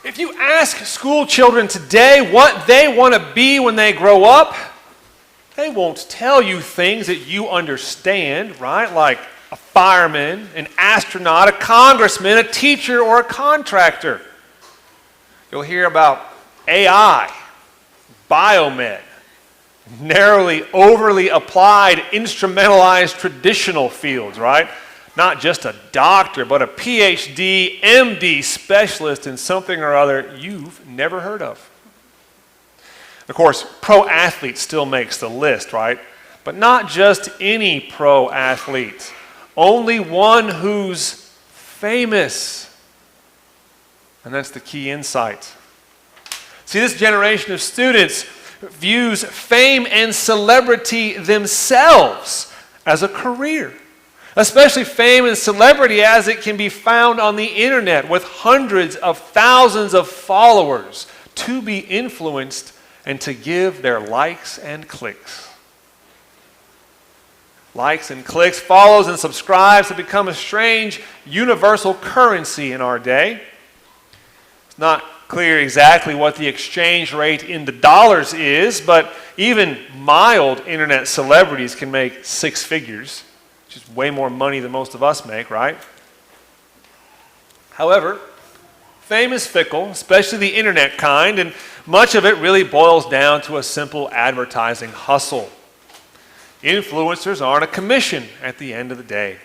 If you ask school children today what they want to be when they grow up, they won't tell you things that you understand, right? Like a fireman, an astronaut, a congressman, a teacher, or a contractor. You'll hear about AI, biomed, narrowly, overly applied, instrumentalized traditional fields, right? Not just a doctor, but a PhD, MD specialist in something or other you've never heard of. Of course, pro athlete still makes the list, right? But not just any pro athlete. Only one who's famous. And that's the key insight. See, this generation of students views fame and celebrity themselves as a career. Especially fame and celebrity as it can be found on the internet with hundreds of thousands of followers to be influenced and to give their likes and clicks. Likes and clicks, follows and subscribes have become a strange universal currency in our day. It's not clear exactly what the exchange rate in the dollars is, but even mild internet celebrities can make six figures. Which is way more money than most of us make, right? However, fame is fickle, especially the internet kind, and much of it really boils down to a simple advertising hustle. Influencers aren't a commission at the end of the day.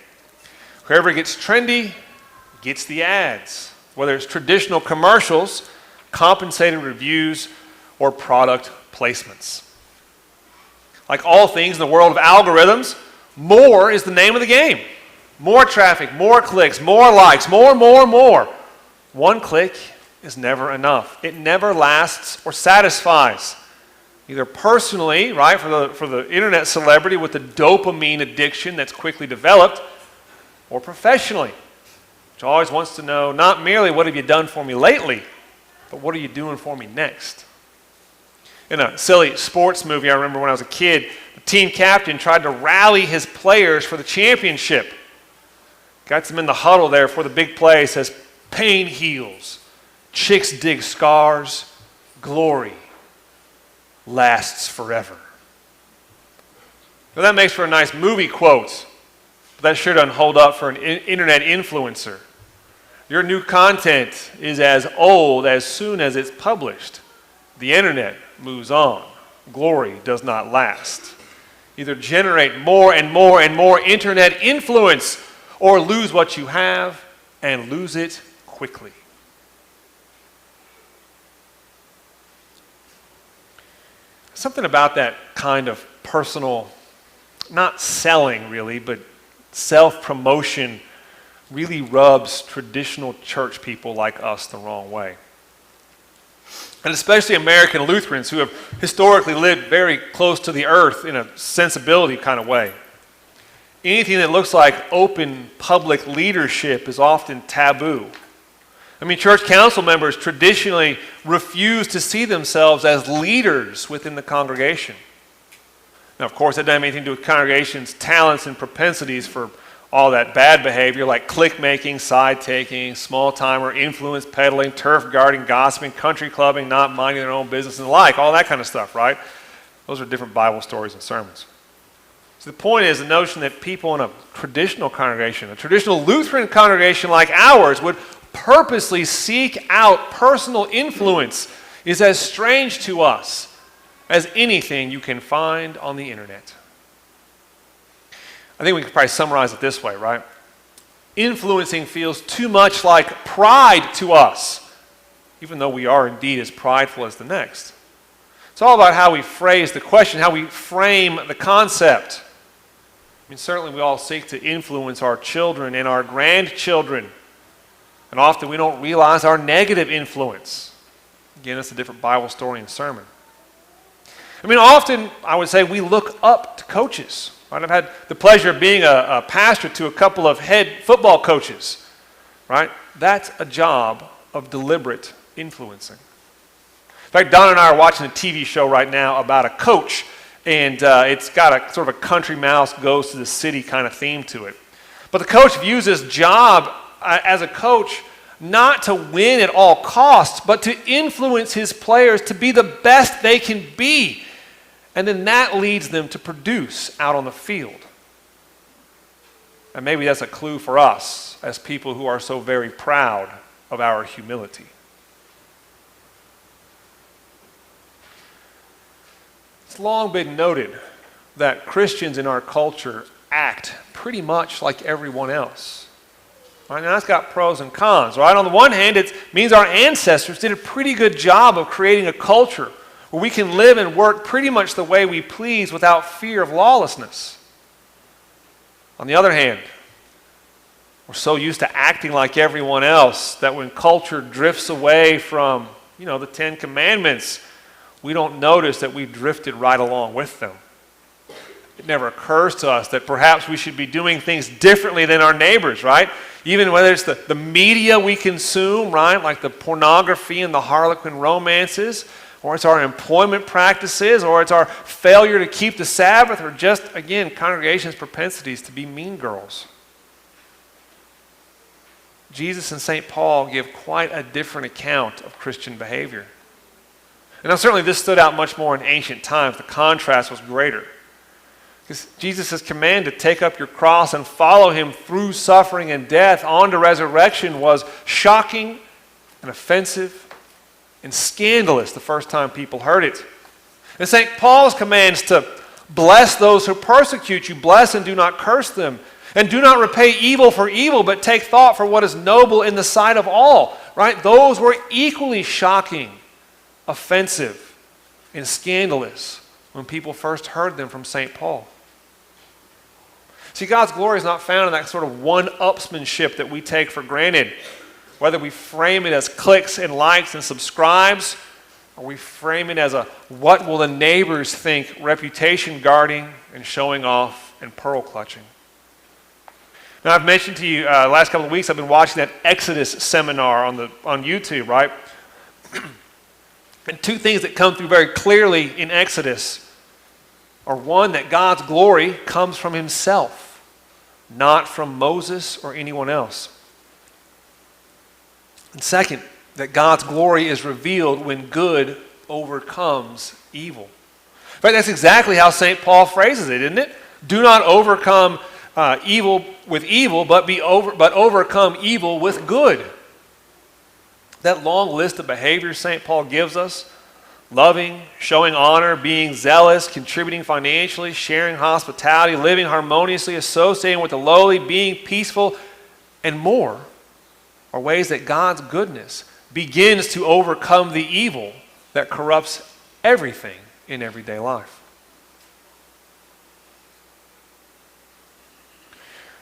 Whoever gets trendy gets the ads, whether it's traditional commercials, compensated reviews, or product placements. Like all things in the world of algorithms, more is the name of the game. More traffic, more clicks, more likes, more. One click is never enough. It never lasts or satisfies. Either personally, right, for the internet celebrity with the dopamine addiction that's quickly developed, or professionally, which always wants to know not merely what have you done for me lately, but what are you doing for me next? In a silly sports movie I remember when I was a kid, the team captain tried to rally his players for the championship. Got them in the huddle there for the big play. Says, pain heals, chicks dig scars, glory lasts forever. Now that makes for a nice movie quote, but that sure doesn't hold up for an internet influencer. Your new content is as old as soon as it's published. The internet moves on. Glory does not last. Either generate more and more and more internet influence or lose what you have and lose it quickly. Something about that kind of personal, not selling really, but self-promotion really rubs traditional church people like us the wrong way. And especially American Lutherans who have historically lived very close to the earth in a sensibility kind of way. Anything that looks like open public leadership is often taboo. I mean, church council members traditionally refuse to see themselves as leaders within the congregation. Now, of course, that doesn't have anything to do with congregations' talents and propensities for all that bad behavior like click-making, side-taking, small-timer, influence peddling, turf guarding, gossiping, country clubbing, not minding their own business and the like, all that kind of stuff, right? Those are different Bible stories and sermons. So the point is the notion that people in a traditional congregation, a traditional Lutheran congregation like ours, would purposely seek out personal influence is as strange to us as anything you can find on the internet. I think we could probably summarize it this way, right? Influencing feels too much like pride to us, even though we are indeed as prideful as the next. It's all about how we phrase the question, how we frame the concept. I mean, certainly we all seek to influence our children and our grandchildren, and often we don't realize our negative influence. Again, it's a different Bible story and sermon. I mean, often I would say we look up to coaches. Right? I've had the pleasure of being a pastor to a couple of head football coaches. Right? That's a job of deliberate influencing. In fact, Don and I are watching a TV show right now about a coach, and it's got a sort of a country mouse goes to the city kind of theme to it. But the coach views his job as a coach not to win at all costs, but to influence his players to be the best they can be. And then that leads them to produce out on the field. And maybe that's a clue for us as people who are so very proud of our humility. It's long been noted that Christians in our culture act pretty much like everyone else. Right? Now that's got pros and cons. Right? On the one hand, it means our ancestors did a pretty good job of creating a culture where we can live and work pretty much the way we please without fear of lawlessness. On the other hand, we're so used to acting like everyone else that when culture drifts away from, the 10 Commandments, we don't notice that we've drifted right along with them. It never occurs to us that perhaps we should be doing things differently than our neighbors, right? Even whether it's the media we consume, right? Like the pornography and the Harlequin romances, or it's our employment practices, or it's our failure to keep the Sabbath, or just, again, congregation's propensities to be mean girls. Jesus and St. Paul give quite a different account of Christian behavior. And now certainly this stood out much more in ancient times. The contrast was greater. Because Jesus' command to take up your cross and follow him through suffering and death on to resurrection was shocking and offensive and scandalous the first time people heard it. And St. Paul's commands to bless those who persecute you, bless and do not curse them, and do not repay evil for evil, but take thought for what is noble in the sight of all. Right? Those were equally shocking, offensive, and scandalous when people first heard them from St. Paul. See, God's glory is not found in that sort of one-upsmanship that we take for granted, whether we frame it as clicks and likes and subscribes, or we frame it as a what will the neighbors think reputation guarding and showing off and pearl clutching. Now, I've mentioned to you last couple of weeks, I've been watching that Exodus seminar on YouTube, right? And two things that come through very clearly in Exodus are one, that God's glory comes from himself, not from Moses or anyone else. And second, that God's glory is revealed when good overcomes evil. In fact, that's exactly how St. Paul phrases it, isn't it? Do not overcome evil with evil, but overcome evil with good. That long list of behaviors St. Paul gives us, loving, showing honor, being zealous, contributing financially, sharing hospitality, living harmoniously, associating with the lowly, being peaceful, and more, are ways that God's goodness begins to overcome the evil that corrupts everything in everyday life.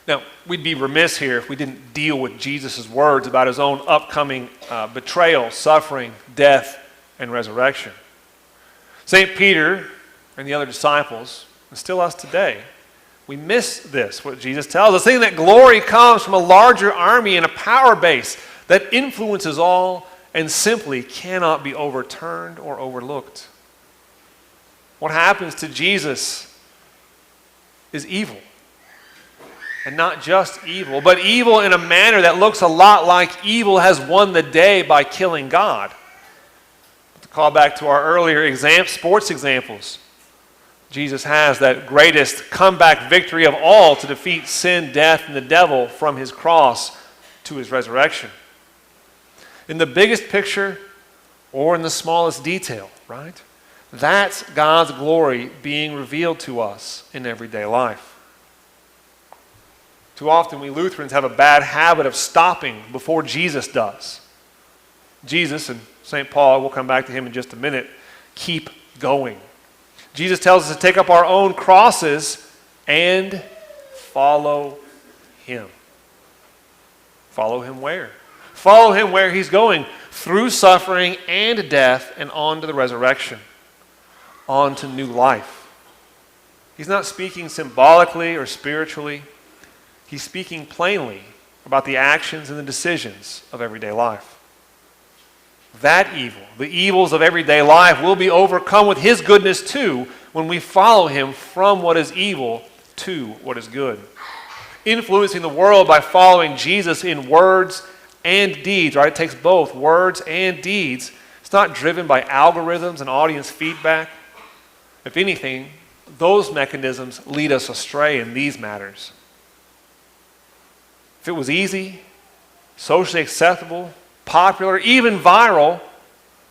Now, we'd be remiss here if we didn't deal with Jesus' words about his own upcoming betrayal, suffering, death, and resurrection. St. Peter and the other disciples, and still us today, we miss this, what Jesus tells us, thinking that glory comes from a larger army and a power base that influences all and simply cannot be overturned or overlooked. What happens to Jesus is evil. And not just evil, but evil in a manner that looks a lot like evil has won the day by killing God. To call back to our earlier sports examples, Jesus has that greatest comeback victory of all to defeat sin, death, and the devil from his cross to his resurrection. In the biggest picture or in the smallest detail, right? That's God's glory being revealed to us in everyday life. Too often we Lutherans have a bad habit of stopping before Jesus does. Jesus, and St. Paul, we'll come back to him in just a minute, keep going. Jesus tells us to take up our own crosses and follow him. Follow him where? Follow him where he's going, through suffering and death and on to the resurrection, on to new life. He's not speaking symbolically or spiritually. He's speaking plainly about the actions and the decisions of everyday life. That evil, the evils of everyday life, will be overcome with his goodness too when we follow him from what is evil to what is good. Influencing the world by following Jesus in words and deeds, right? It takes both words and deeds. It's not driven by algorithms and audience feedback. If anything, those mechanisms lead us astray in these matters. If it was easy, socially acceptable, popular, even viral,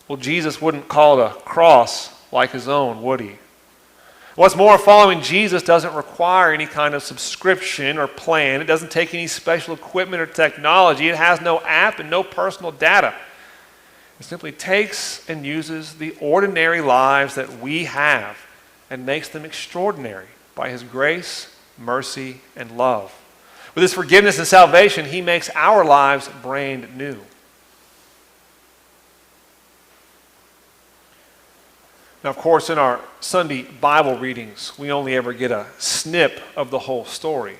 well, Jesus wouldn't call it a cross like his own, would he? What's more, following Jesus doesn't require any kind of subscription or plan. It doesn't take any special equipment or technology. It has no app and no personal data. It simply takes and uses the ordinary lives that we have and makes them extraordinary by his grace, mercy, and love. With his forgiveness and salvation, he makes our lives brand new. Now, of course, in our Sunday Bible readings, we only ever get a snip of the whole story.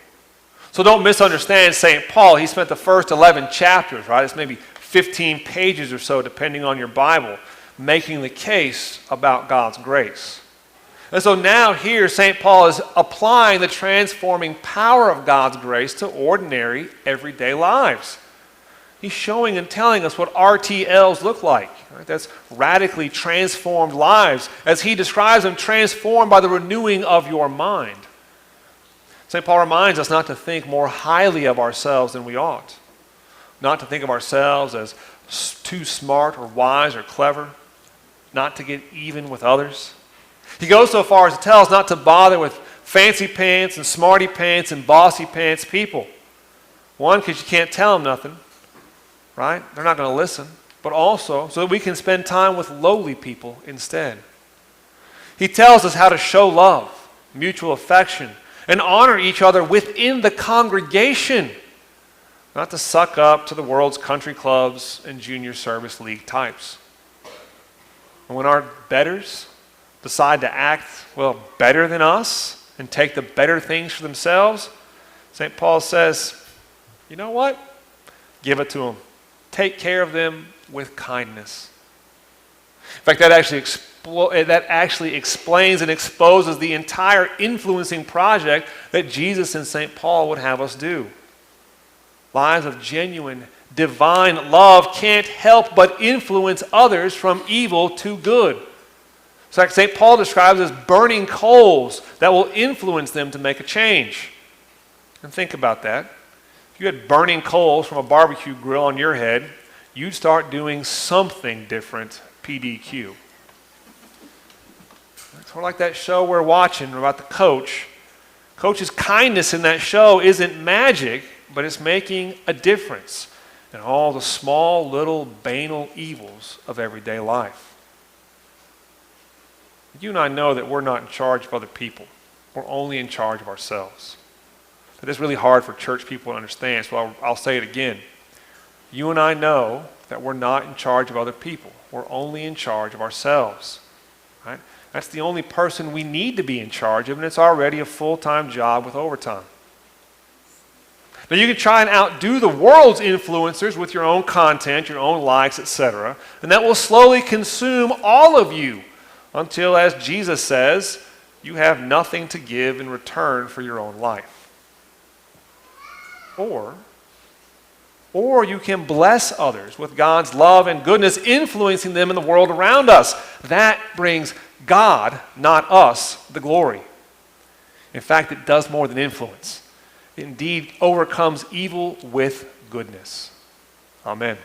So don't misunderstand St. Paul. He spent the first 11 chapters, right? It's maybe 15 pages or so, depending on your Bible, making the case about God's grace. And so now here, St. Paul is applying the transforming power of God's grace to ordinary, everyday lives. He's showing and telling us what RTLs look like. Right? That's radically transformed lives. As he describes them, transformed by the renewing of your mind. St. Paul reminds us not to think more highly of ourselves than we ought. Not to think of ourselves as too smart or wise or clever. Not to get even with others. He goes so far as to tell us not to bother with fancy pants and smarty pants and bossy pants people. One, because you can't tell them nothing. Right? They're not going to listen. But also so that we can spend time with lowly people instead. He tells us how to show love, mutual affection, and honor each other within the congregation. Not to suck up to the world's country clubs and junior service league types. And when our betters decide to act, well, better than us and take the better things for themselves, St. Paul says, you know what? Give it to them. Take care of them with kindness. In fact, that actually explains and exposes the entire influencing project that Jesus and St. Paul would have us do. Lives of genuine, divine love can't help but influence others from evil to good. So St. Paul describes as burning coals that will influence them to make a change. And think about that. If you had burning coals from a barbecue grill on your head, you'd start doing something different, PDQ. It's sort of like that show we're watching about the coach. Coach's kindness in that show isn't magic, but it's making a difference in all the small, little, banal evils of everyday life. You and I know that we're not in charge of other people. We're only in charge of ourselves. But it's really hard for church people to understand, so I'll say it again. You and I know that we're not in charge of other people. We're only in charge of ourselves. Right? That's the only person we need to be in charge of, and it's already a full-time job with overtime. Now you can try and outdo the world's influencers with your own content, your own likes, etc., and that will slowly consume all of you until, as Jesus says, you have nothing to give in return for your own life. Or you can bless others with God's love and goodness, influencing them in the world around us. That brings God, not us, the glory. In fact, it does more than influence. It indeed overcomes evil with goodness. Amen.